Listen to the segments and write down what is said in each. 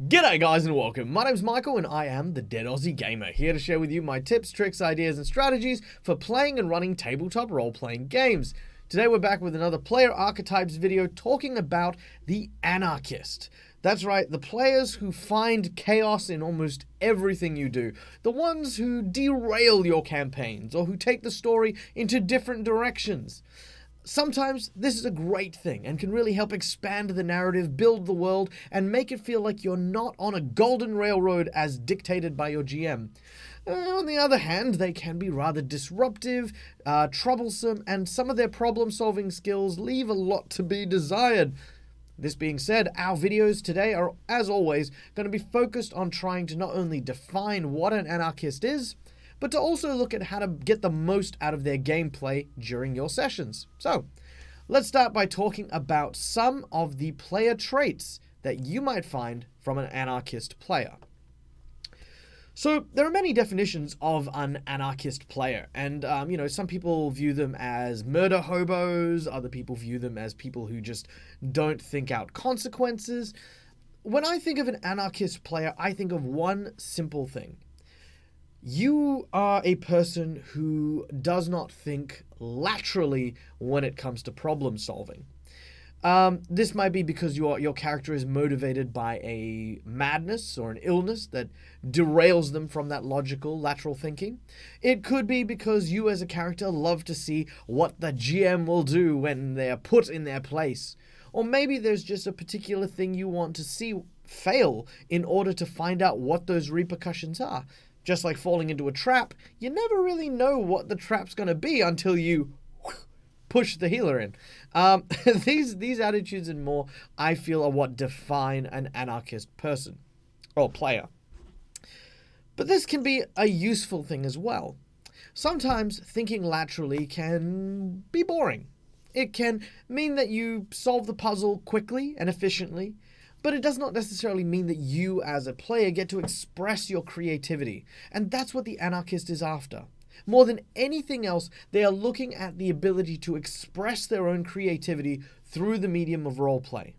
G'day guys and welcome. My name's Michael and I am the Deadaussiegamer, here to share with you my tips, tricks, ideas and strategies for playing and running tabletop role-playing games. Today we're back with another player archetypes video talking about the Anarchist. That's right, the players who find chaos in almost everything you do. The ones who derail your campaigns or who take the story into different directions. Sometimes this is a great thing and can really help expand the narrative, build the world, and make it feel like you're not on a golden railroad as dictated by your GM. On the other hand, they can be rather disruptive, troublesome, and some of their problem-solving skills leave a lot to be desired. This being said, our videos today are, as always, going to be focused on trying to not only define what an anarchist is, but to also look at how to get the most out of their gameplay during your sessions. So, let's start by talking about some of the player traits that you might find from an anarchist player. So, there are many definitions of an anarchist player, and some people view them as murder hobos, other people view them as people who just don't think out consequences. When I think of an anarchist player, I think of one simple thing. You are a person who does not think laterally when it comes to problem solving. This might be because your character is motivated by a madness or an illness that derails them from that logical, lateral thinking. It could be because you as a character love to see what the GM will do when they're put in their place. Or maybe there's just a particular thing you want to see fail in order to find out what those repercussions are. Just like falling into a trap, you never really know what the trap's going to be until you push the healer in. These attitudes and more, I feel, are what define an anarchist person or player. But this can be a useful thing as well. Sometimes thinking laterally can be boring. It can mean that you solve the puzzle quickly and efficiently, but it does not necessarily mean that you as a player get to express your creativity. And that's what the anarchist is after. More than anything else, they are looking at the ability to express their own creativity through the medium of roleplay.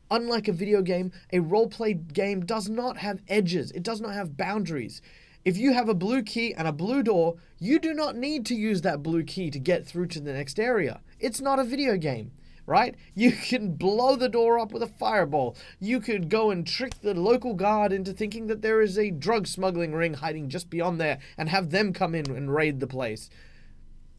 Unlike a video game, a roleplay game does not have edges. It does not have boundaries. If you have a blue key and a blue door, you do not need to use that blue key to get through to the next area. It's not a video game. Right? You can blow the door up with a fireball. You could go and trick the local guard into thinking that there is a drug smuggling ring hiding just beyond there and have them come in and raid the place.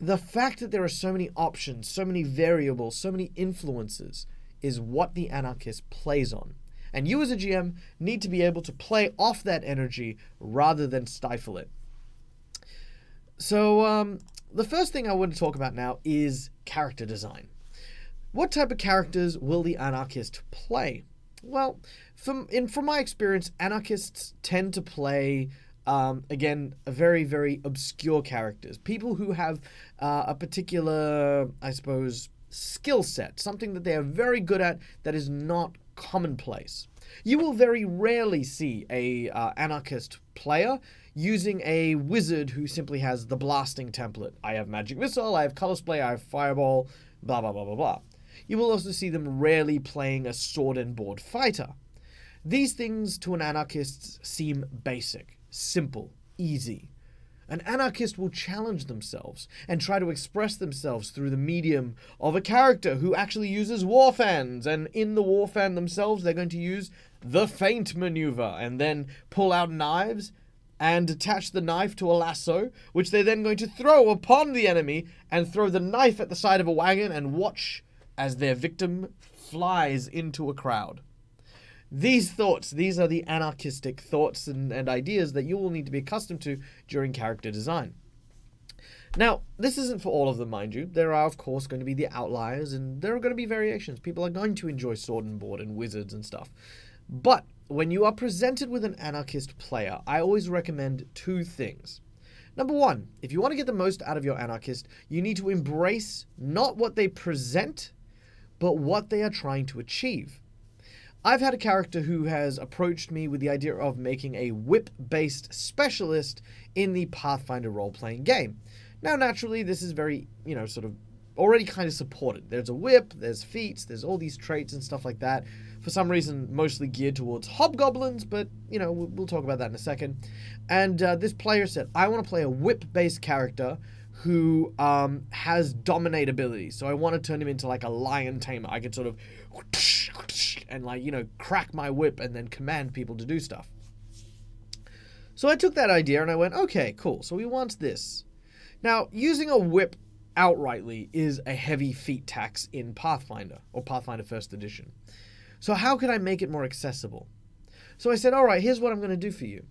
The fact that there are so many options, so many variables, so many influences is what the anarchist plays on. And you as a GM need to be able to play off that energy rather than stifle it. So the first thing I want to talk about now is character design. What type of characters will the anarchist play? Well, from my experience, anarchists tend to play, again, very, very obscure characters. People who have a particular, I suppose, skill set, something that they are very good at that is not commonplace. You will very rarely see a anarchist player using a wizard who simply has the blasting template. I have magic missile, I have color splay, I have fireball, blah, blah, blah, blah, blah. You will also see them rarely playing a sword and board fighter. These things to an anarchist seem basic, simple, easy. An anarchist will challenge themselves and try to express themselves through the medium of a character who actually uses war fans, and in the war fan themselves they're going to use the feint maneuver and then pull out knives and attach the knife to a lasso, which they're then going to throw upon the enemy and throw the knife at the side of a wagon and watch as their victim flies into a crowd. These are the anarchistic thoughts and ideas that you will need to be accustomed to during character design. Now, this isn't for all of them, mind you. There are, of course, going to be the outliers, and there are going to be variations. People are going to enjoy sword and board and wizards and stuff. But when you are presented with an anarchist player, I always recommend two things. Number one, if you want to get the most out of your anarchist, you need to embrace not what they present, but what they are trying to achieve. I've had a character who has approached me with the idea of making a whip-based specialist in the Pathfinder role-playing game. Now, naturally, this is very, sort of already kind of supported. There's a whip, there's feats, there's all these traits and stuff like that. For some reason, mostly geared towards hobgoblins, but, you know, we'll talk about that in a second. And this player said, I want to play a whip-based character who has dominate abilities. So I want to turn him into like a lion tamer. I could sort of and like, you know, crack my whip and then command people to do stuff. So I took that idea and I went, okay, cool. So we want this. Now, using a whip outrightly is a heavy feat tax in Pathfinder, or Pathfinder 1st Edition. So how could I make it more accessible? So I said, all right, here's what I'm going to do for you.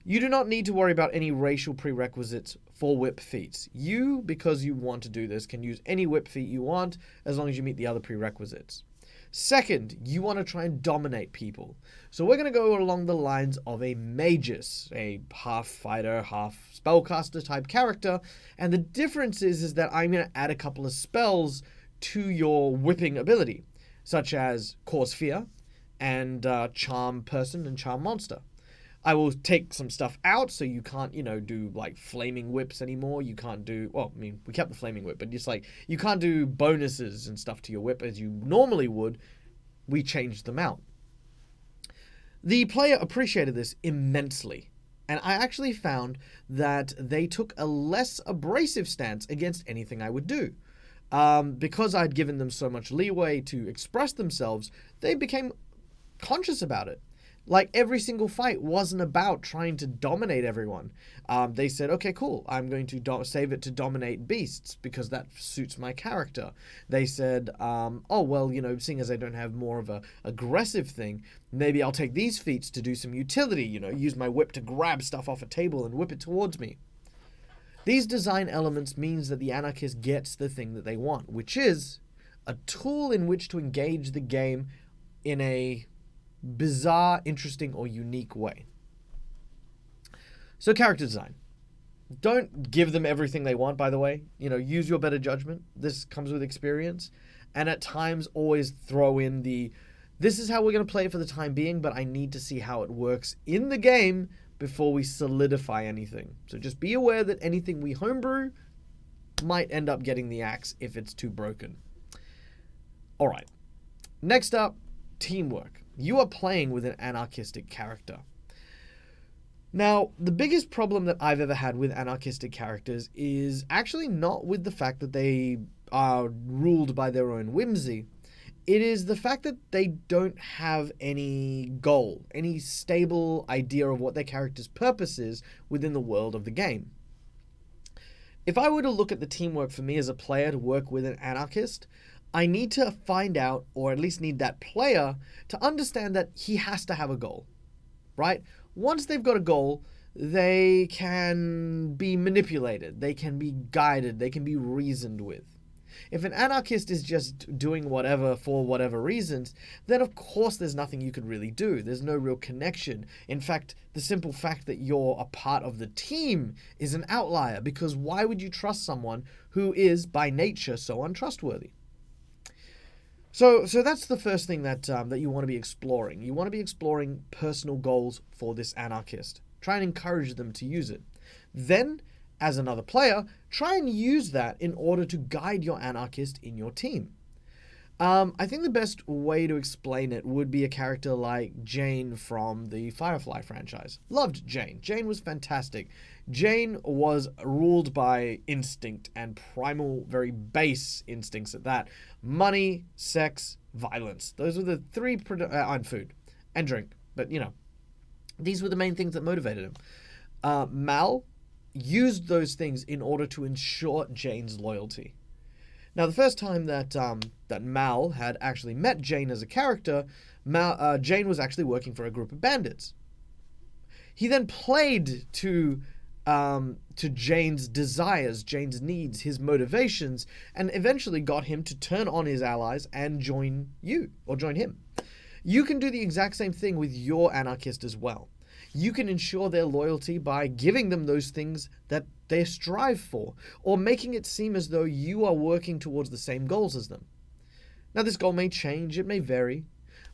You do not need to worry about any racial prerequisites for whip feats. You, because you want to do this, can use any whip feat you want as long as you meet the other prerequisites. Second, you want to try and dominate people. So we're going to go along the lines of a magus, a half fighter, half spellcaster type character. And the difference is that I'm going to add a couple of spells to your whipping ability, such as Cause Fear and Charm Person and Charm Monster. I will take some stuff out, so you can't, you know, do like flaming whips anymore. You can't do, well, I mean, we kept the flaming whip, but just like, you can't do bonuses and stuff to your whip as you normally would. We changed them out. The player appreciated this immensely, and I actually found that they took a less abrasive stance against anything I would do. Because I'd given them so much leeway to express themselves, they became conscious about it. Like, every single fight wasn't about trying to dominate everyone. They said, okay, cool, I'm going to save it to dominate beasts because that suits my character. They said, oh, well, you know, seeing as I don't have more of a aggressive thing, maybe I'll take these feats to do some utility, you know, use my whip to grab stuff off a table and whip it towards me. These design elements means that the Anarchist gets the thing that they want, which is a tool in which to engage the game in a bizarre, interesting, or unique way. So character design. Don't give them everything they want, by the way. You know, use your better judgment. This comes with experience. And at times, always throw in this is how we're going to play it for the time being, but I need to see how it works in the game before we solidify anything. So just be aware that anything we homebrew might end up getting the axe if it's too broken. All right. Next up, teamwork. You are playing with an anarchistic character. Now, the biggest problem that I've ever had with anarchistic characters is actually not with the fact that they are ruled by their own whimsy. It is the fact that they don't have any goal, any stable idea of what their character's purpose is within the world of the game. If I were to look at the teamwork for me as a player to work with an anarchist, I need to find out, or at least need that player to understand that he has to have a goal, right? Once they've got a goal, they can be manipulated, they can be guided, they can be reasoned with. If an anarchist is just doing whatever for whatever reasons, then of course there's nothing you could really do. There's no real connection. In fact, the simple fact that you're a part of the team is an outlier, because why would you trust someone who is by nature so untrustworthy? So that's the first thing that you want to be exploring. You want to be exploring personal goals for this anarchist. Try and encourage them to use it. Then, as another player, try and use that in order to guide your anarchist in your team. I think the best way to explain it would be a character like Jane from the Firefly franchise. Loved Jane. Jane was fantastic. Jane was ruled by instinct, and primal, very base instincts at that. Money, sex, violence. Those were the three, and food, and drink. But, you know, these were the main things that motivated him. Mal used those things in order to ensure Jane's loyalty. Now, the first time that Mal had actually met Jane as a character, Jane was actually working for a group of bandits. He then played to Jane's desires, Jane's needs, his motivations, and eventually got him to turn on his allies and join you, or join him. You can do the exact same thing with your anarchist as well. You can ensure their loyalty by giving them those things that they strive for, or making it seem as though you are working towards the same goals as them. Now, this goal may change, it may vary,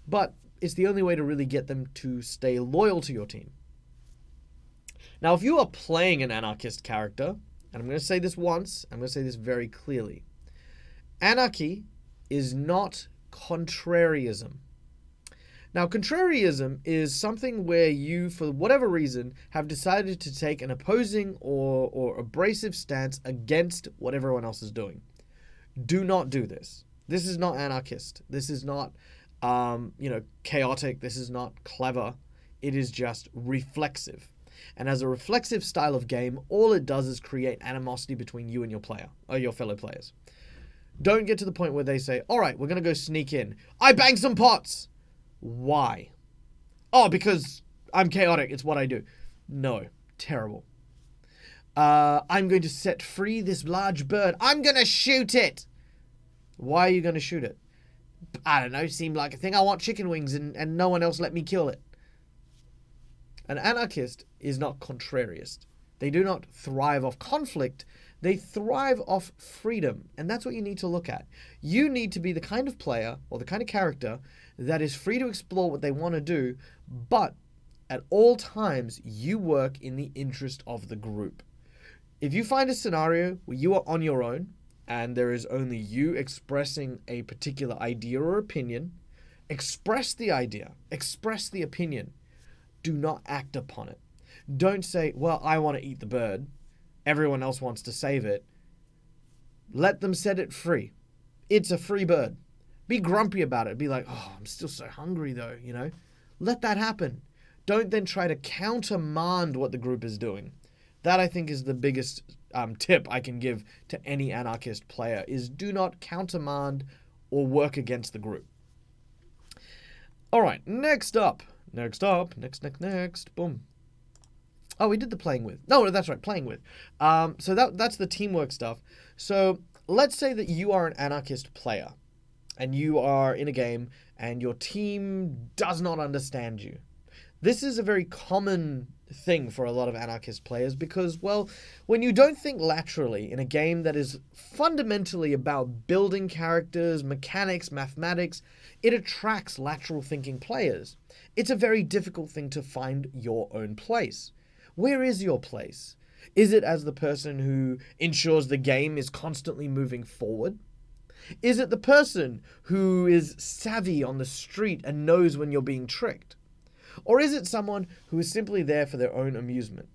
but it's the only way to really get them to stay loyal to your team. Now, if you are playing an anarchist character, and I'm going to say this once, I'm going to say this very clearly. Anarchy is not contrarianism. Now, contrarianism is something where you, for whatever reason, have decided to take an opposing or abrasive stance against what everyone else is doing. Do not do this. This is not anarchist. This is not, chaotic. This is not clever. It is just reflexive. And as a reflexive style of game, all it does is create animosity between you and your player, or your fellow players. Don't get to the point where they say, all right, we're going to go sneak in. I bang some pots. Why? Oh, because I'm chaotic. It's what I do. No. Terrible. I'm going to set free this large bird. I'm going to shoot it. Why are you going to shoot it? I don't know. Seemed like a thing. I want chicken wings and no one else let me kill it. An anarchist is not contrariist. They do not thrive off conflict. They thrive off freedom. And that's what you need to look at. You need to be the kind of player or the kind of character that is free to explore what they want to do, but at all times you work in the interest of the group. If you find a scenario where you are on your own and there is only you expressing a particular idea or opinion, express the idea, express the opinion. Do not act upon it. Don't say, well, I want to eat the bird. Everyone else wants to save it. Let them set it free. It's a free bird. Be grumpy about it. Be like, oh, I'm still so hungry though, Let that happen. Don't then try to countermand what the group is doing. That, I think, is the biggest tip I can give to any anarchist player, is do not countermand or work against the group. All right, next. Boom. Oh, we did the playing with. No, that's right, playing with. So that's the teamwork stuff. So let's say that you are an anarchist player and you are in a game and your team does not understand you. This is a very common thing for a lot of anarchist players because, well, when you don't think laterally in a game that is fundamentally about building characters, mechanics, mathematics, it attracts lateral thinking players. It's a very difficult thing to find your own place. Where is your place? Is it as the person who ensures the game is constantly moving forward? Is it the person who is savvy on the street and knows when you're being tricked? Or is it someone who is simply there for their own amusement?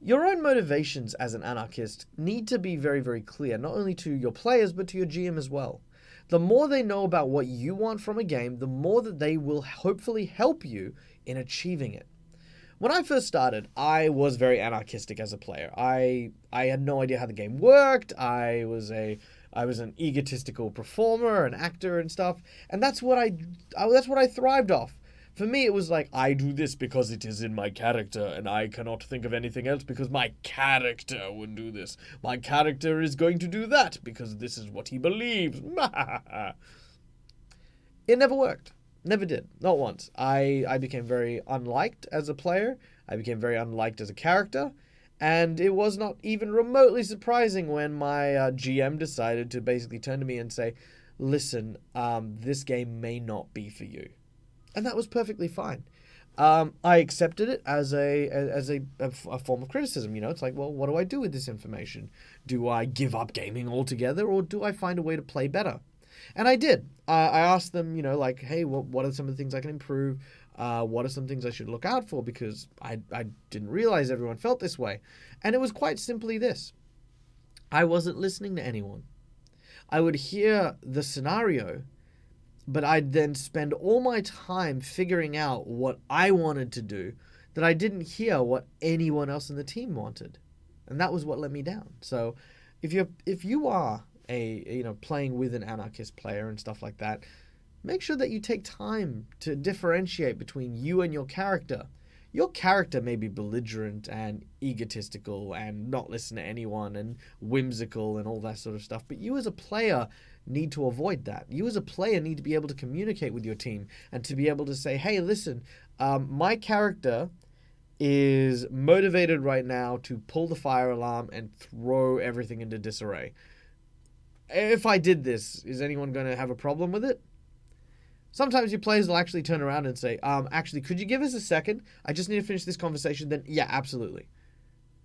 Your own motivations as an anarchist need to be very, very clear, not only to your players, but to your GM as well. The more they know about what you want from a game, the more that they will hopefully help you in achieving it. When I first started, I was very anarchistic as a player. I had no idea how the game worked. I was an egotistical performer, an actor and stuff, and that's what I thrived off. For me, it was like, I do this because it is in my character, and I cannot think of anything else because my character would do this. My character is going to do that because this is what he believes. It never worked. Never did. Not once. I became very unliked as a player. I became very unliked as a character. And it was not even remotely surprising when my GM decided to basically turn to me and say, listen, this game may not be for you. And that was perfectly fine. I accepted it as a form of criticism. It's like, well, what do I do with this information? Do I give up gaming altogether, or do I find a way to play better? And I did. I asked them, hey, what are some of the things I can improve? What are some things I should look out for? Because I didn't realize everyone felt this way. And it was quite simply this. I wasn't listening to anyone. I would hear the scenario, but I'd then spend all my time figuring out what I wanted to do, that I didn't hear what anyone else in the team wanted. And that was what let me down. So if you are playing with an anarchist player and stuff like that, make sure that you take time to differentiate between you and your character. Your character may be belligerent and egotistical and not listen to anyone and whimsical and all that sort of stuff, but you as a player need to avoid that. You as a player need to be able to communicate with your team and to be able to say, hey, listen, my character is motivated right now to pull the fire alarm and throw everything into disarray. If I did this, is anyone going to have a problem with it? Sometimes your players will actually turn around and say, actually, could you give us a second? I just need to finish this conversation. Then, yeah, absolutely.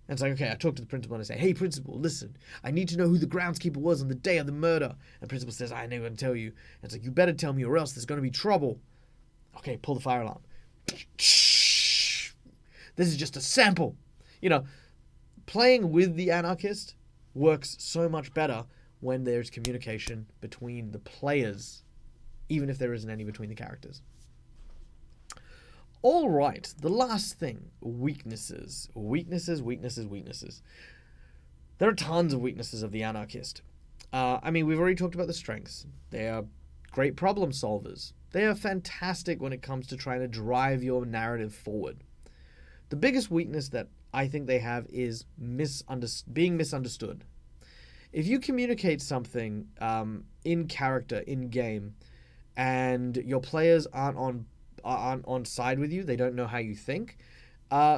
And it's like, okay, I talk to the principal and I say, hey, principal, listen, I need to know who the groundskeeper was on the day of the murder. And principal says, I ain't never going to tell you. And it's like, you better tell me or else there's going to be trouble. Okay, pull the fire alarm. This is just a sample. You know, playing with the Anarchist works so much better when there's communication between the players, even if there isn't any between the characters. All right, the last thing, weaknesses. Weaknesses. There are tons of weaknesses of the Anarchist. I mean, we've already talked about the strengths. They are great problem solvers. They are fantastic when it comes to trying to drive your narrative forward. The biggest weakness that I think they have is being misunderstood. If you communicate something in character, in game, and your players aren't on side with you, they don't know how you think,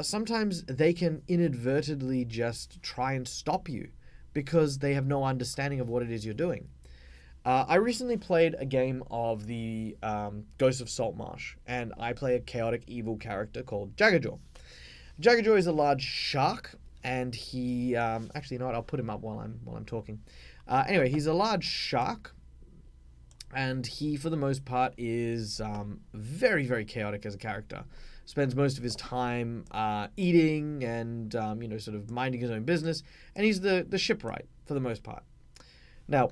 sometimes they can inadvertently just try and stop you because they have no understanding of what it is you're doing. I recently played a game of the Ghost of Saltmarsh, and I play a chaotic evil character called Jaggerjaw. Jaggerjaw is a large shark, and he actually, you know what? I'll put him up while I'm talking. Anyway, he's a large shark, and he, for the most part, is very, very chaotic as a character. Spends most of his time eating and sort of minding his own business, and he's the shipwright for the most part. Now,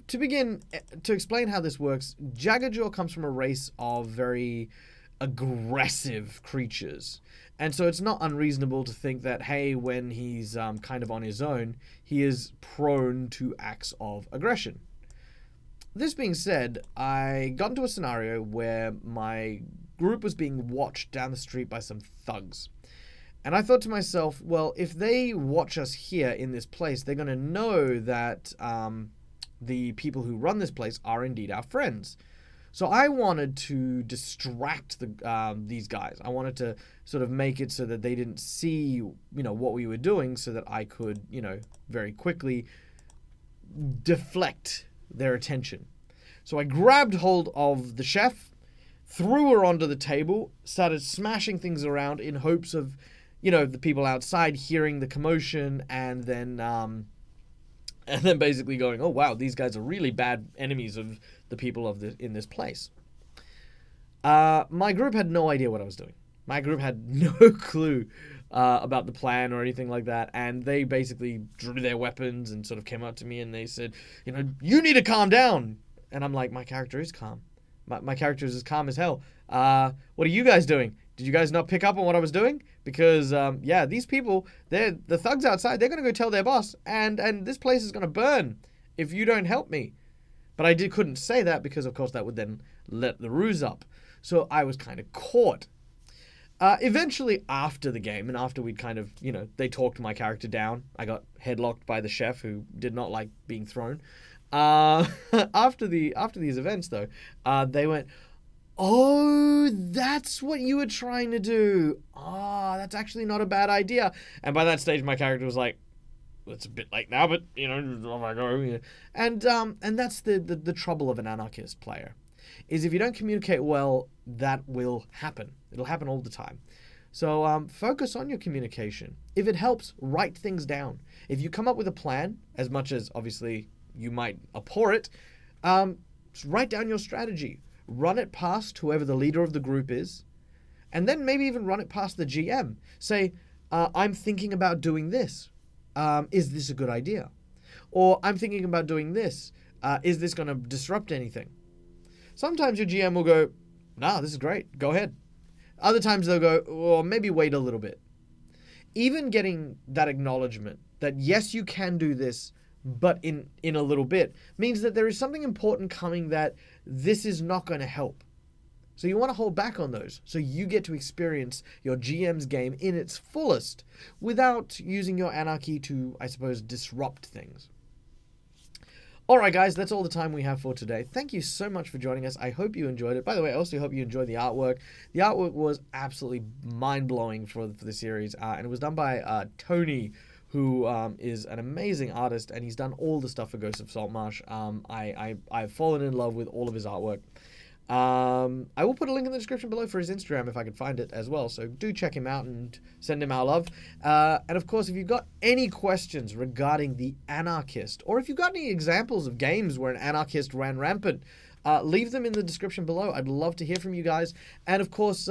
to explain how this works, Jaggerjaw comes from a race of very aggressive creatures. And so it's not unreasonable to think that, hey, when he's kind of on his own, he is prone to acts of aggression. This being said, I got into a scenario where my group was being watched down the street by some thugs. And I thought to myself, well, if they watch us here in this place, they're going to know that the people who run this place are indeed our friends. So I wanted to distract these guys. I wanted to sort of make it so that they didn't see, what we were doing, so that I could, very quickly deflect their attention. So I grabbed hold of the chef, threw her onto the table, started smashing things around in hopes of, the people outside hearing the commotion, and then basically going, oh wow, these guys are really bad enemies of the people in this place. My group had no idea what I was doing. My group had no clue about the plan or anything like that, and they basically drew their weapons and sort of came up to me and they said, you need to calm down. And I'm like, my character is calm. My character is as calm as hell. What are you guys doing? Did you guys not pick up on what I was doing? Because, these people, the thugs outside, they're going to go tell their boss, and this place is going to burn if you don't help me. But I couldn't say that because, of course, that would then let the ruse up. So I was kind of caught. Eventually, after the game, and after we'd kind of, they talked my character down, I got headlocked by the chef, who did not like being thrown. After these events, though, they went, oh, that's what you were trying to do. That's actually not a bad idea. And by that stage, my character was like, it's a bit late now, but, off I go. And that's the trouble of an Anarchist player, is if you don't communicate well, that will happen. It'll happen all the time. So focus on your communication. If it helps, write things down. If you come up with a plan, as much as, obviously, you might abhor it, write down your strategy. Run it past whoever the leader of the group is, and then maybe even run it past the GM. Say, I'm thinking about doing this. Is this a good idea? Or I'm thinking about doing this. Is this going to disrupt anything? Sometimes your GM will go, nah, this is great. Go ahead. Other times they'll go, well, maybe wait a little bit. Even getting that acknowledgement that, yes, you can do this, but in a little bit, means that there is something important coming that this is not going to help. So you want to hold back on those, so you get to experience your GM's game in its fullest without using your anarchy to, I suppose, disrupt things. Alright guys, that's all the time we have for today. Thank you so much for joining us. I hope you enjoyed it. By the way, I also hope you enjoyed the artwork. The artwork was absolutely mind-blowing for the series, and it was done by Tony, who is an amazing artist, and he's done all the stuff for Ghost of Saltmarsh. I've fallen in love with all of his artwork. I will put a link in the description below for his Instagram if I could find it as well. So do check him out and send him our love. And of course, if you've got any questions regarding the Anarchist, or if you've got any examples of games where an Anarchist ran rampant, leave them in the description below. I'd love to hear from you guys. And of course,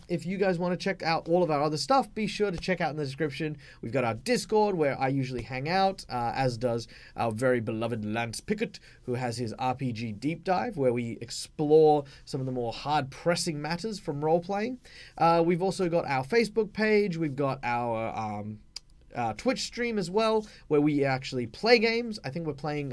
if you guys want to check out all of our other stuff, be sure to check out in the description. We've got our Discord where I usually hang out, as does our very beloved Lance Pickett, who has his RPG Deep Dive, where we explore some of the more hard-pressing matters from role-playing. We've also got our Facebook page. We've got our Twitch stream as well, where we actually play games. I think we're playing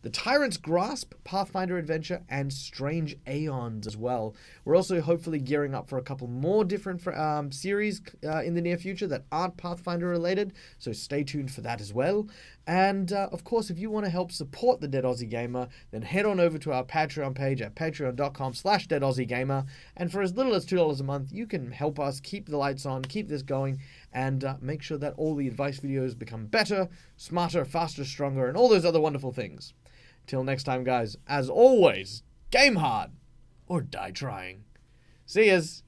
The Tyrant's Grasp, Pathfinder Adventure, and Strange Aeons as well. We're also hopefully gearing up for a couple more different series in the near future that aren't Pathfinder related, so stay tuned for that as well. And of course, if you want to help support the Dead Aussie Gamer, then head on over to our Patreon page at patreon.com/DeadAussieGamer, and for as little as $2 a month, you can help us keep the lights on, keep this going, and make sure that all the advice videos become better, smarter, faster, stronger, and all those other wonderful things. Till next time, guys, as always, game hard or die trying. See yas.